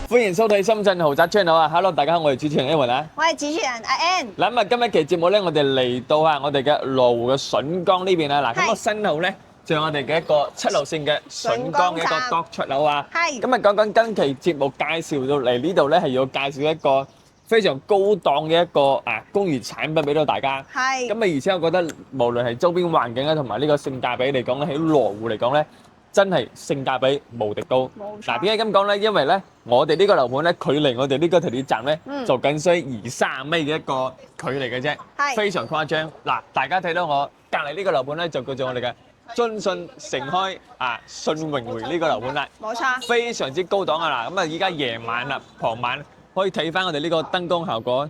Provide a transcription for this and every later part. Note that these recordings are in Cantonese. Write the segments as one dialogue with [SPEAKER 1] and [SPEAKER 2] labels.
[SPEAKER 1] 歡迎收睇深圳豪宅 channel 啊 ！Hello，大家好，我係主持人 Evan 啊。
[SPEAKER 2] 我係主持人阿 Ann。
[SPEAKER 1] 嗱咁啊，今日期節目咧，我哋嚟到啊，我哋嘅羅湖嘅筍江呢邊啊。嗱，咁我身後咧，就係我哋嘅一個7路線嘅筍江嘅一個 dock 出口啊。
[SPEAKER 2] 係。
[SPEAKER 1] 咁啊，講今期節目介紹到嚟呢度咧，係要介紹一個非常高檔嘅一個工業產品俾到大家。
[SPEAKER 2] 係。
[SPEAKER 1] 咁啊，而且我覺得無論係周邊環境啊，同埋呢個性價比嚟講咧，喺羅湖嚟講咧，真係性價比無敵高。
[SPEAKER 2] 冇錯。
[SPEAKER 1] 嗱，點解咁講咧？因為咧，我哋呢個樓盤咧，距離我哋呢個地鐵站咧，就僅需20-30米嘅一個距離嘅啫，非常誇張。嗱，大家睇到我隔離呢個樓盤咧，就叫做我哋嘅津信盛開信榮匯呢個樓盤啦。
[SPEAKER 2] 冇錯。
[SPEAKER 1] 非常之高檔啊！嗱，咁啊，而家夜晚啦，傍晚可以睇翻我哋呢個燈光效果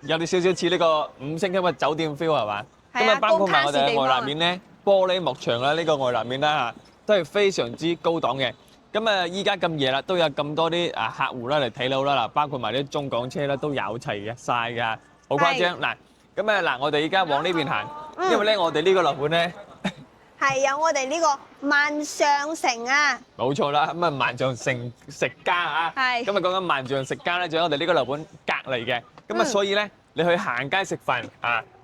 [SPEAKER 1] 有啲少少似呢個5星級嘅酒店 feel 係嘛？咁啊，包括埋我哋嘅外立面咧，玻璃幕牆啦，呢個外立面啦都係非常之高檔嘅。咁啊，依家咁夜啦，都有咁多啲客戶啦嚟睇樓啦，嗱，包括埋啲中港車啦，都有齊嘅晒㗎，好誇張。嗱，咁啊嗱，我哋依家往呢邊行，因為咧我哋呢個樓盤咧
[SPEAKER 2] 係有我哋呢個萬象城啊。
[SPEAKER 1] 冇錯啦，咁啊萬象城食家啊，
[SPEAKER 2] 係。
[SPEAKER 1] 咁啊講緊萬象食家咧，就喺我哋呢個樓盤隔離嘅，咁啊所以咧你去行街食飯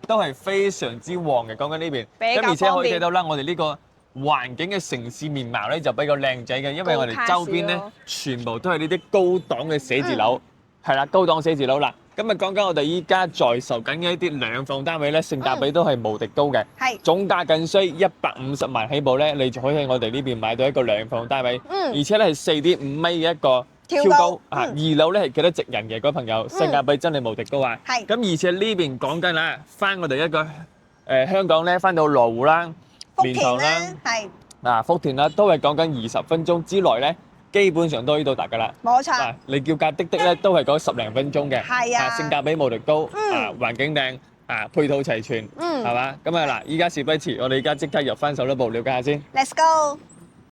[SPEAKER 1] 都係非常之旺嘅，講緊呢邊。咁而且可以睇到啦，我哋呢個環境嘅城市面貌咧就比較靚仔嘅，因為我哋周邊咧全部都係呢啲高檔嘅寫字樓，係啦，高檔寫字樓啦。咁啊講緊我哋依家在售緊嘅一啲兩房單位咧，性價比都係無敵高嘅，總價僅需150萬起步咧，你就可以喺我哋呢邊買到一個兩房單位，而且咧係4.5米嘅一個挑高，2樓咧係幾多直人嘅，嗰位朋友性價比真係無敵高啊！咁而且呢邊講緊啦，翻我哋一個香港咧，翻到羅湖啦。蓮塘啦，福田啦，都係講緊20分鐘之內咧，基本上都可以到達㗎啦。冇錯。你叫架的咧，都係講10零分鐘嘅。係啊。性價比無敵高，環境靚，配套齊全，係嘛？咁啊嗱，依家事不宜遲，我哋而家即刻入翻手啦部，了解下先。
[SPEAKER 2] Let's go。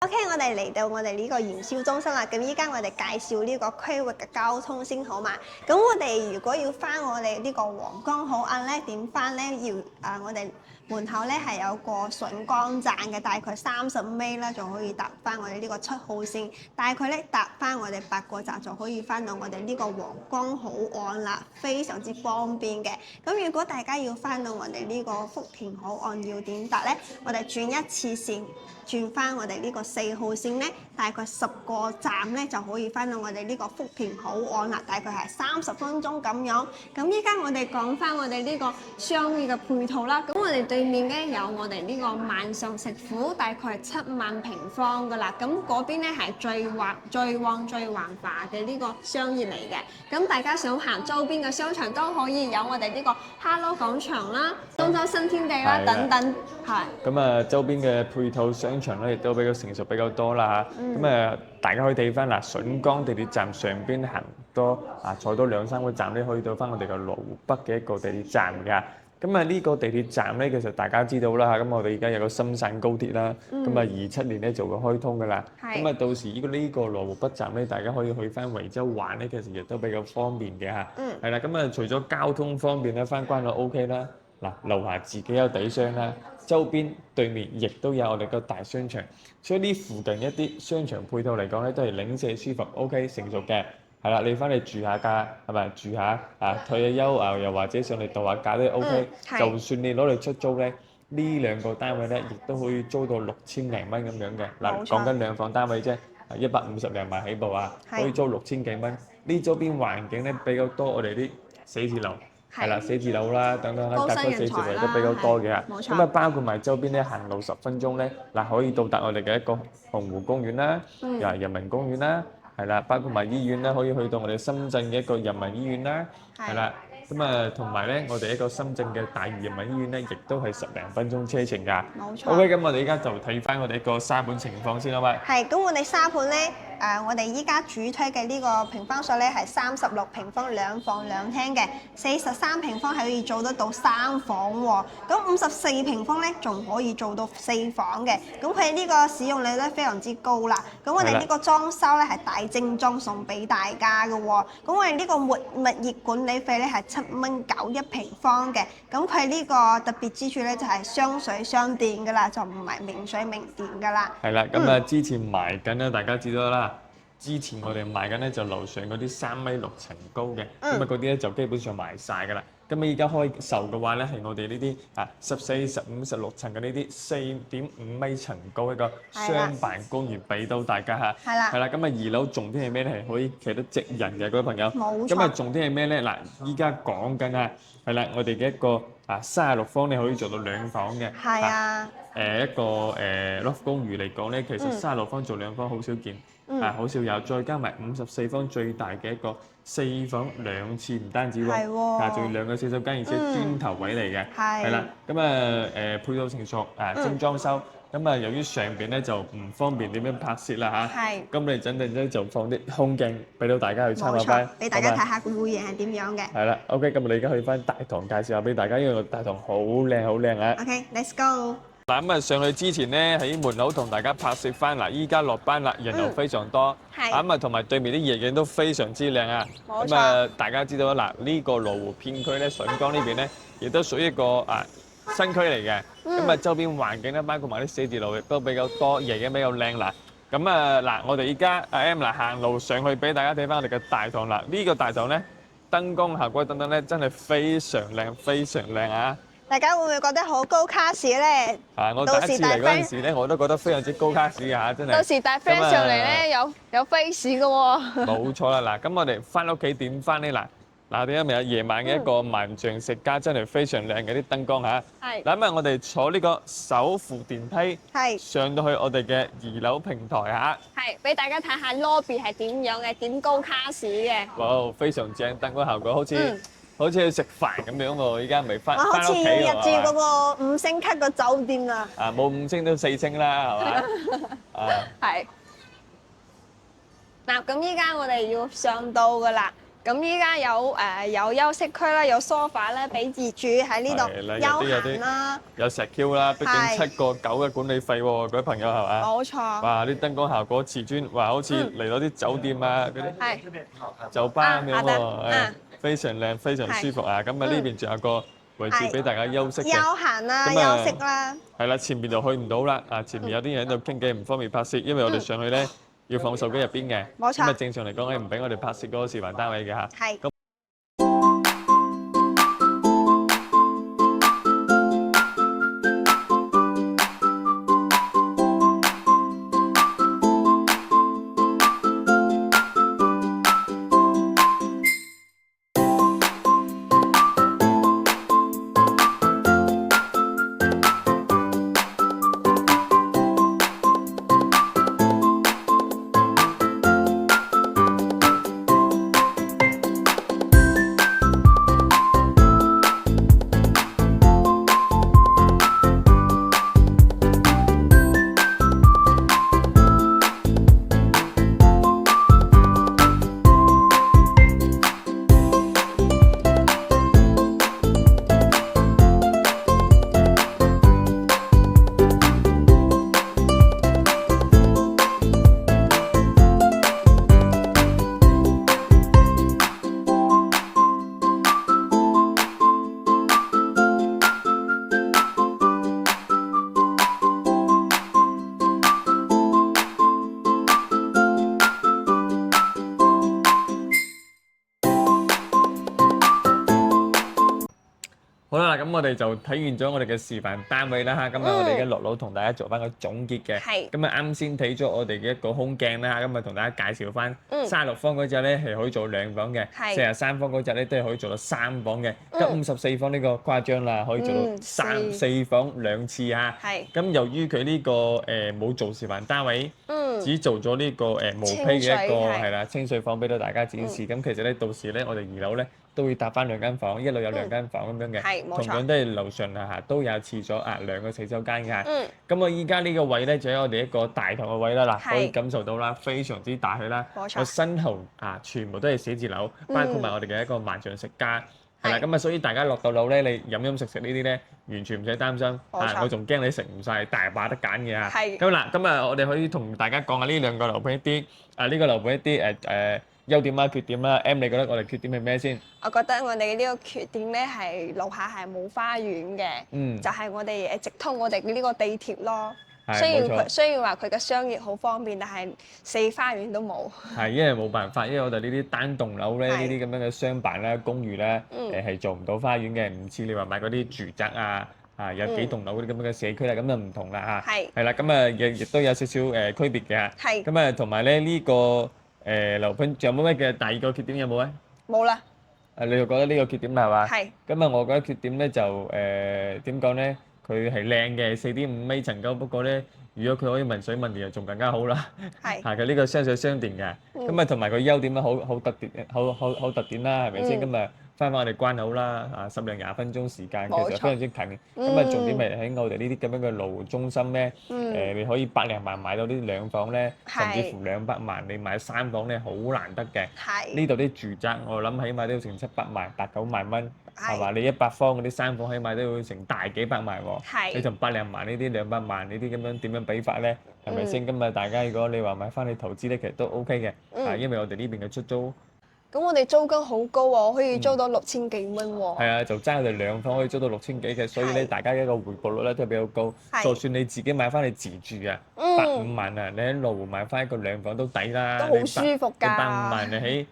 [SPEAKER 2] OK，我哋嚟到我哋呢個營銷中心啦。咁依家我哋介紹呢個區域嘅交通先好嘛。咁我哋如果要翻我哋呢個皇崗口岸咧，點翻咧？要我哋門口咧係有個筍江站嘅，大概30米啦，就可以搭翻我哋呢個7號線。大概咧搭翻我哋8個站就可以翻到我哋呢個皇崗口岸啦，非常之方便嘅。咁如果大家要翻到我哋呢個福田口岸要點搭咧？我哋轉一次線，轉翻我哋呢個4號線咧，大概10個站咧就可以翻到我哋呢個福田口岸啦，大概係30分鐘咁樣。咁依家我哋講翻我哋呢個商業嘅配套啦，咁我哋對面咧有我哋呢個萬象食府，大概係7萬平方噶啦。咁嗰邊咧係最旺最繁華嘅呢個商業嚟嘅。咁大家想行周邊嘅商場都可以，有我哋呢個 Hello 廣場啦、東洲新天地啦等等，係。咁
[SPEAKER 1] 啊，周邊嘅配套商場咧亦都比較成熟比較多啦嚇。咁啊，大家可以睇翻嗱，筍江地鐵站上邊行多坐多2-3個站咧，可以到翻我哋嘅羅湖北嘅一個地鐵站㗎。咁啊，呢個地鐵站咧，其實大家知道啦嚇。咁我哋而家有個深汕高鐵啦，咁啊27年咧就會開通㗎啦。咁啊，到時呢個羅湖北站咧，大家可以去翻惠州玩咧，其實亦都比較方便嘅嚇。係啦，咁啊，除咗交通方便咧，翻關就 OK 啦。嗱，樓下自己有底商啦，周邊對面亦都有我哋個大商場，所以呢附近一啲商場配套嚟講咧，都係零舍舒服 ，OK 成熟嘅。係啦，你翻嚟住下假係咪？住下退下休又或者上嚟度下假都 OK。就算你攞嚟出租咧，呢2個單位咧，亦都可以租到6000零蚊咁樣嘅。嗱，講緊兩房單位啫，150零萬起步可以租6000幾蚊。呢周邊環境咧比較多，我哋啲寫字樓。係啦，寫字樓啦，等等啦，隔多寫字樓都比較多嘅。咁啊，包括埋周邊咧，行路10分鐘咧，嗱可以到達我哋嘅一個洪湖公園啦，人民公園啦，係啦，包括埋醫院啦，可以去到我哋深圳嘅一個人民醫院啦，係啦。咁啊，同埋咧，我哋一個深圳嘅大嶼人民醫院咧，亦都係10零分鐘車程㗎。冇錯。OK，咁我哋而家就睇翻我哋一個沙盤情況先啦，喂。係，咁我哋沙盤咧，我哋依家主推嘅呢個平方數咧係36平方2房2廳嘅，43平方係可以做得到3房喎。咁54平方咧仲可以做到4房嘅。咁佢呢個使用率咧非常之高啦。咁我哋呢個裝修咧係大精裝送俾大家嘅喎。咁我哋呢個物業管理費咧係7.91平方嘅。咁佢呢個特別之處咧就係雙水雙電㗎啦，就唔係明水明電㗎啦。係啦，咁啊之前賣緊咧，大家知道啦。之前我哋賣緊咧就樓上嗰啲3.6米高嘅，咁啊嗰啲咧就基本上賣晒㗎啦。咁啊依家開售嘅話咧，係我哋呢啲14、15、16層嘅呢啲4.5米層高一個雙辦公寓俾到大家嚇。
[SPEAKER 2] 係啦。
[SPEAKER 1] 係啦，咁啊2樓重點係咩咧？係可以企得直人嘅各位朋友。
[SPEAKER 2] 冇錯。
[SPEAKER 1] 咁啊重點係咩咧？嗱，依家講緊係啦，我哋嘅一個36方你可以做到2房嘅。
[SPEAKER 2] 係啊。
[SPEAKER 1] 一個loft 公寓嚟講咧，其實36方做2房好少見。好少有，再加埋54方最大嘅一個4房2廁，唔單止喎，仲要2個洗手間，而且磚頭位嚟嘅，係啦。咁配套成熟，精裝修。咁由於上邊咧就唔方便點樣拍攝啦嚇，咁你陣間咧就放啲空鏡俾到大家去參考翻，
[SPEAKER 2] 俾大家睇下個戶型係點樣嘅。
[SPEAKER 1] 係啦，OK，咁我哋而家去翻大堂介紹下俾大家，因為個大堂好靚好靚啊。
[SPEAKER 2] OK，let's go。
[SPEAKER 1] 嗱咁上去之前咧，喺門口同大家拍攝翻。嗱，依家落班啦，人又非常多。咁同埋對面啲夜景都非常之靚啊。咁大家知道啦，嗱呢個羅湖片區咧，筍崗呢邊咧，亦都屬於一個新區嚟嘅。咁周邊環境咧，包括埋啲寫字樓亦都比較多，夜景比較靚啦。咁嗱，我哋依家M 行路上去俾大家睇翻我哋嘅大堂啦。呢個大堂咧，燈光效果等等咧，真係非常靚，非常靚啊！
[SPEAKER 2] 大家會唔會覺得好高卡士咧？
[SPEAKER 1] 我第一次嚟嗰陣時咧，我都覺得非常之高卡士㗎，真係。
[SPEAKER 3] 到時帶 friend 上嚟咧，有 face 嘅喎。
[SPEAKER 1] 冇錯啦，嗱，咁我哋翻屋企點翻呢？嗱，我哋今日夜晚嘅一個萬象食家，真係非常靚嘅啲燈光嚇。
[SPEAKER 3] 係。
[SPEAKER 1] 嗱，咁我哋坐呢個手扶電梯，上到去我哋嘅2樓平台嚇。
[SPEAKER 3] 係，俾大家睇下 lobby 係點樣嘅，點高卡士嘅。
[SPEAKER 1] 哇，非常正，燈光效果好似去食飯咁樣喎，依家未翻屋企喎。
[SPEAKER 2] 好似入住嗰個5星級個酒店啊！
[SPEAKER 1] 冇5星都4星啦，係嘛？
[SPEAKER 3] 係。嗱，咁依家我哋要上到噶啦。咁依家有休息區啦，有 sofa 啦，俾業主喺呢度休閒啦。
[SPEAKER 1] 有石 Q 啦，畢竟7個9嘅管理費喎，各位朋友係嘛？
[SPEAKER 3] 冇錯。
[SPEAKER 1] 哇！啲燈光效果瓷磚，哇！好似嚟到啲酒店嗰啲酒吧咁樣喎，非常靚，非常舒服啊！咁呢邊仲有個位置俾大家休息嘅。
[SPEAKER 2] 休閒啦，休息啦。
[SPEAKER 1] 係啦，前面就去唔到啦。前面有啲人喺度傾偈，唔方便拍攝，因為我哋上去咧要放手機入邊嘅。
[SPEAKER 2] 冇錯。
[SPEAKER 1] 咁正常嚟講咧，唔俾我哋拍攝嗰個示範單位嘅嚇。
[SPEAKER 2] 係。
[SPEAKER 1] 好啦，咁我哋就睇完咗我哋嘅示範單位啦嚇，咁我哋嘅落樓同大家做翻個總結嘅。
[SPEAKER 3] 係。
[SPEAKER 1] 咁啱先睇咗我哋嘅一個空鏡啦嚇，咁同大家介紹翻36方嗰隻咧係可以做2房嘅，43方嗰隻咧都係可以做到3房嘅，咁54方呢個誇張啦，可以做到4房2廁嚇。
[SPEAKER 3] 係。咁
[SPEAKER 1] 由於佢呢個冇做示範單位，只做咗呢個毛坯嘅一個係啦清水房俾到大家展示。咁其實咧到時咧我哋2樓咧都會搭翻2間房，一路有2間房咁樣嘅，同樣都係樓上樓下都有廁所2個洗手間嘅。咁我依家呢個位咧就喺我哋一個大堂嘅位啦，嗱可以感受到啦，非常之大氣啦。我身後全部都係寫字樓，包括埋我哋嘅一個萬象食家，係啦。咁所以大家落到樓咧，你飲飲食食呢啲咧，完全唔使擔心。我仲驚你食唔晒，大把得揀嘅嚇。咁嗱，咁我哋可以同大家講下呢2個樓盤一啲，呢個樓盤一啲優點啦、缺點啦。M， 你覺得我哋缺點係咩先？
[SPEAKER 3] 我覺得我哋呢個缺點咧係樓下係冇花園嘅，就係我哋直通我哋呢個地鐵咯。
[SPEAKER 1] 係
[SPEAKER 3] 雖然
[SPEAKER 1] 冇錯
[SPEAKER 3] 雖然話佢嘅商業好方便，但係四花園都冇。
[SPEAKER 1] 係，因為冇辦法，因為我哋呢啲單棟樓咧，呢
[SPEAKER 3] 係
[SPEAKER 1] 啲咁樣嘅商辦啦、公寓咧，
[SPEAKER 3] 嗯
[SPEAKER 1] 係做唔到花園嘅，唔似你話買嗰啲住宅有幾棟樓嗰啲咁樣嘅社區啦，咁就唔同啦嚇。
[SPEAKER 3] 係
[SPEAKER 1] 係啦，咁啊亦都有少少區別嘅。
[SPEAKER 3] 係
[SPEAKER 1] 咁啊，同埋咧呢個樓盤仲有冇咩嘅第二個缺點有冇咧？
[SPEAKER 3] 冇啦，
[SPEAKER 1] 你又覺得呢個缺點係嘛？
[SPEAKER 3] 係
[SPEAKER 1] 咁啊，我覺得缺點咧就點講咧？佢係靚嘅4.5米層高，不過咧，如果佢可以問水問電就仲更加好啦。
[SPEAKER 3] 係
[SPEAKER 1] 係佢呢個雙水雙電嘅，咁啊同埋佢優點咧好特別，好特點啦，係咪先？咁啊翻返我哋關口啦，10零20分鐘時間，其
[SPEAKER 3] 冇錯
[SPEAKER 1] 實非常之近。咁啊重點係喺我哋呢啲咁樣嘅路中心咧，你可以百零萬買到呢兩房咧，甚至乎200萬你買3房咧，好難得嘅。
[SPEAKER 3] 係
[SPEAKER 1] 呢度啲住宅我諗起碼都要成700萬、8、9萬蚊，係嘛？
[SPEAKER 3] 係
[SPEAKER 1] 你100方嗰啲3房起碼都要成大幾百萬喎。
[SPEAKER 3] 係
[SPEAKER 1] 你同百零萬呢啲200萬呢啲咁樣點樣比法咧？係咪先？咁啊大家如果你話買翻去投資咧，其實都 OK 嘅，因為我哋呢邊嘅出租
[SPEAKER 3] 咁我哋租金好高喎，可以租到6000幾蚊喎。
[SPEAKER 1] 係啊，就爭我哋兩房可以租到6000幾嘅，所以咧
[SPEAKER 3] 係
[SPEAKER 1] 大家一個回報率咧都比較高。
[SPEAKER 3] 係
[SPEAKER 1] 就算你自己買翻嚟自住啊，150萬啊，你喺羅湖買翻一個兩房都抵啦。
[SPEAKER 3] 都好舒服㗎。
[SPEAKER 1] 你150萬你喺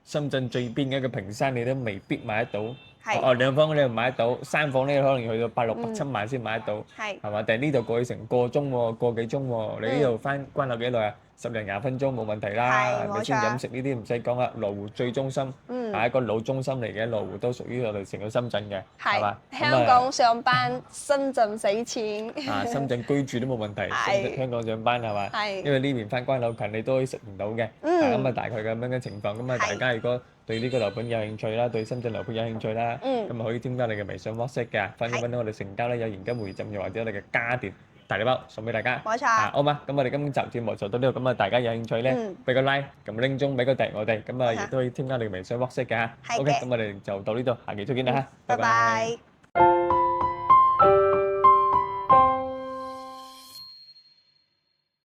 [SPEAKER 1] 深圳最邊嘅一個坪山，你都未必買得到。
[SPEAKER 3] 係
[SPEAKER 1] 兩房你又買得到，3房咧可能要去到8、6、8、7萬先買得到，
[SPEAKER 3] 係
[SPEAKER 1] 係嘛？但係呢度過去成個鐘喎，個幾鐘喎，你呢度翻關口幾耐啊？10零20分鐘冇問題啦，
[SPEAKER 3] 係
[SPEAKER 1] 係咪先？
[SPEAKER 3] 冇錯
[SPEAKER 1] 飲食呢啲唔使講啦，羅湖最中心係一個老中心嚟嘅，羅湖都屬於我哋成個深圳嘅，係嘛？
[SPEAKER 3] 香港上班，深圳使錢。
[SPEAKER 1] 深圳居住都冇問題，香港上班係嘛？
[SPEAKER 3] 係
[SPEAKER 1] 因為呢邊翻關口近，你都可以食唔到嘅。咁啊大概咁樣嘅情況，咁啊大家如果對呢個樓盤有興趣啦，對深圳樓盤有興趣啦，咁啊可以添加你嘅微信 WhatsApp 嘅，分享到我哋成交咧有現金回贈，又或者我哋嘅家電大禮包送俾大家。
[SPEAKER 2] 冇錯。
[SPEAKER 1] 好嘛，咁我哋今集節目就到呢度，咁啊大家有興趣咧，俾個 like，撳鈴鐘，俾個訂我哋，咁啊亦都可以添加你嘅微信 WhatsApp 嘅嚇。OK，咁我哋就到呢度，下期再見啦嚇，
[SPEAKER 2] 拜拜。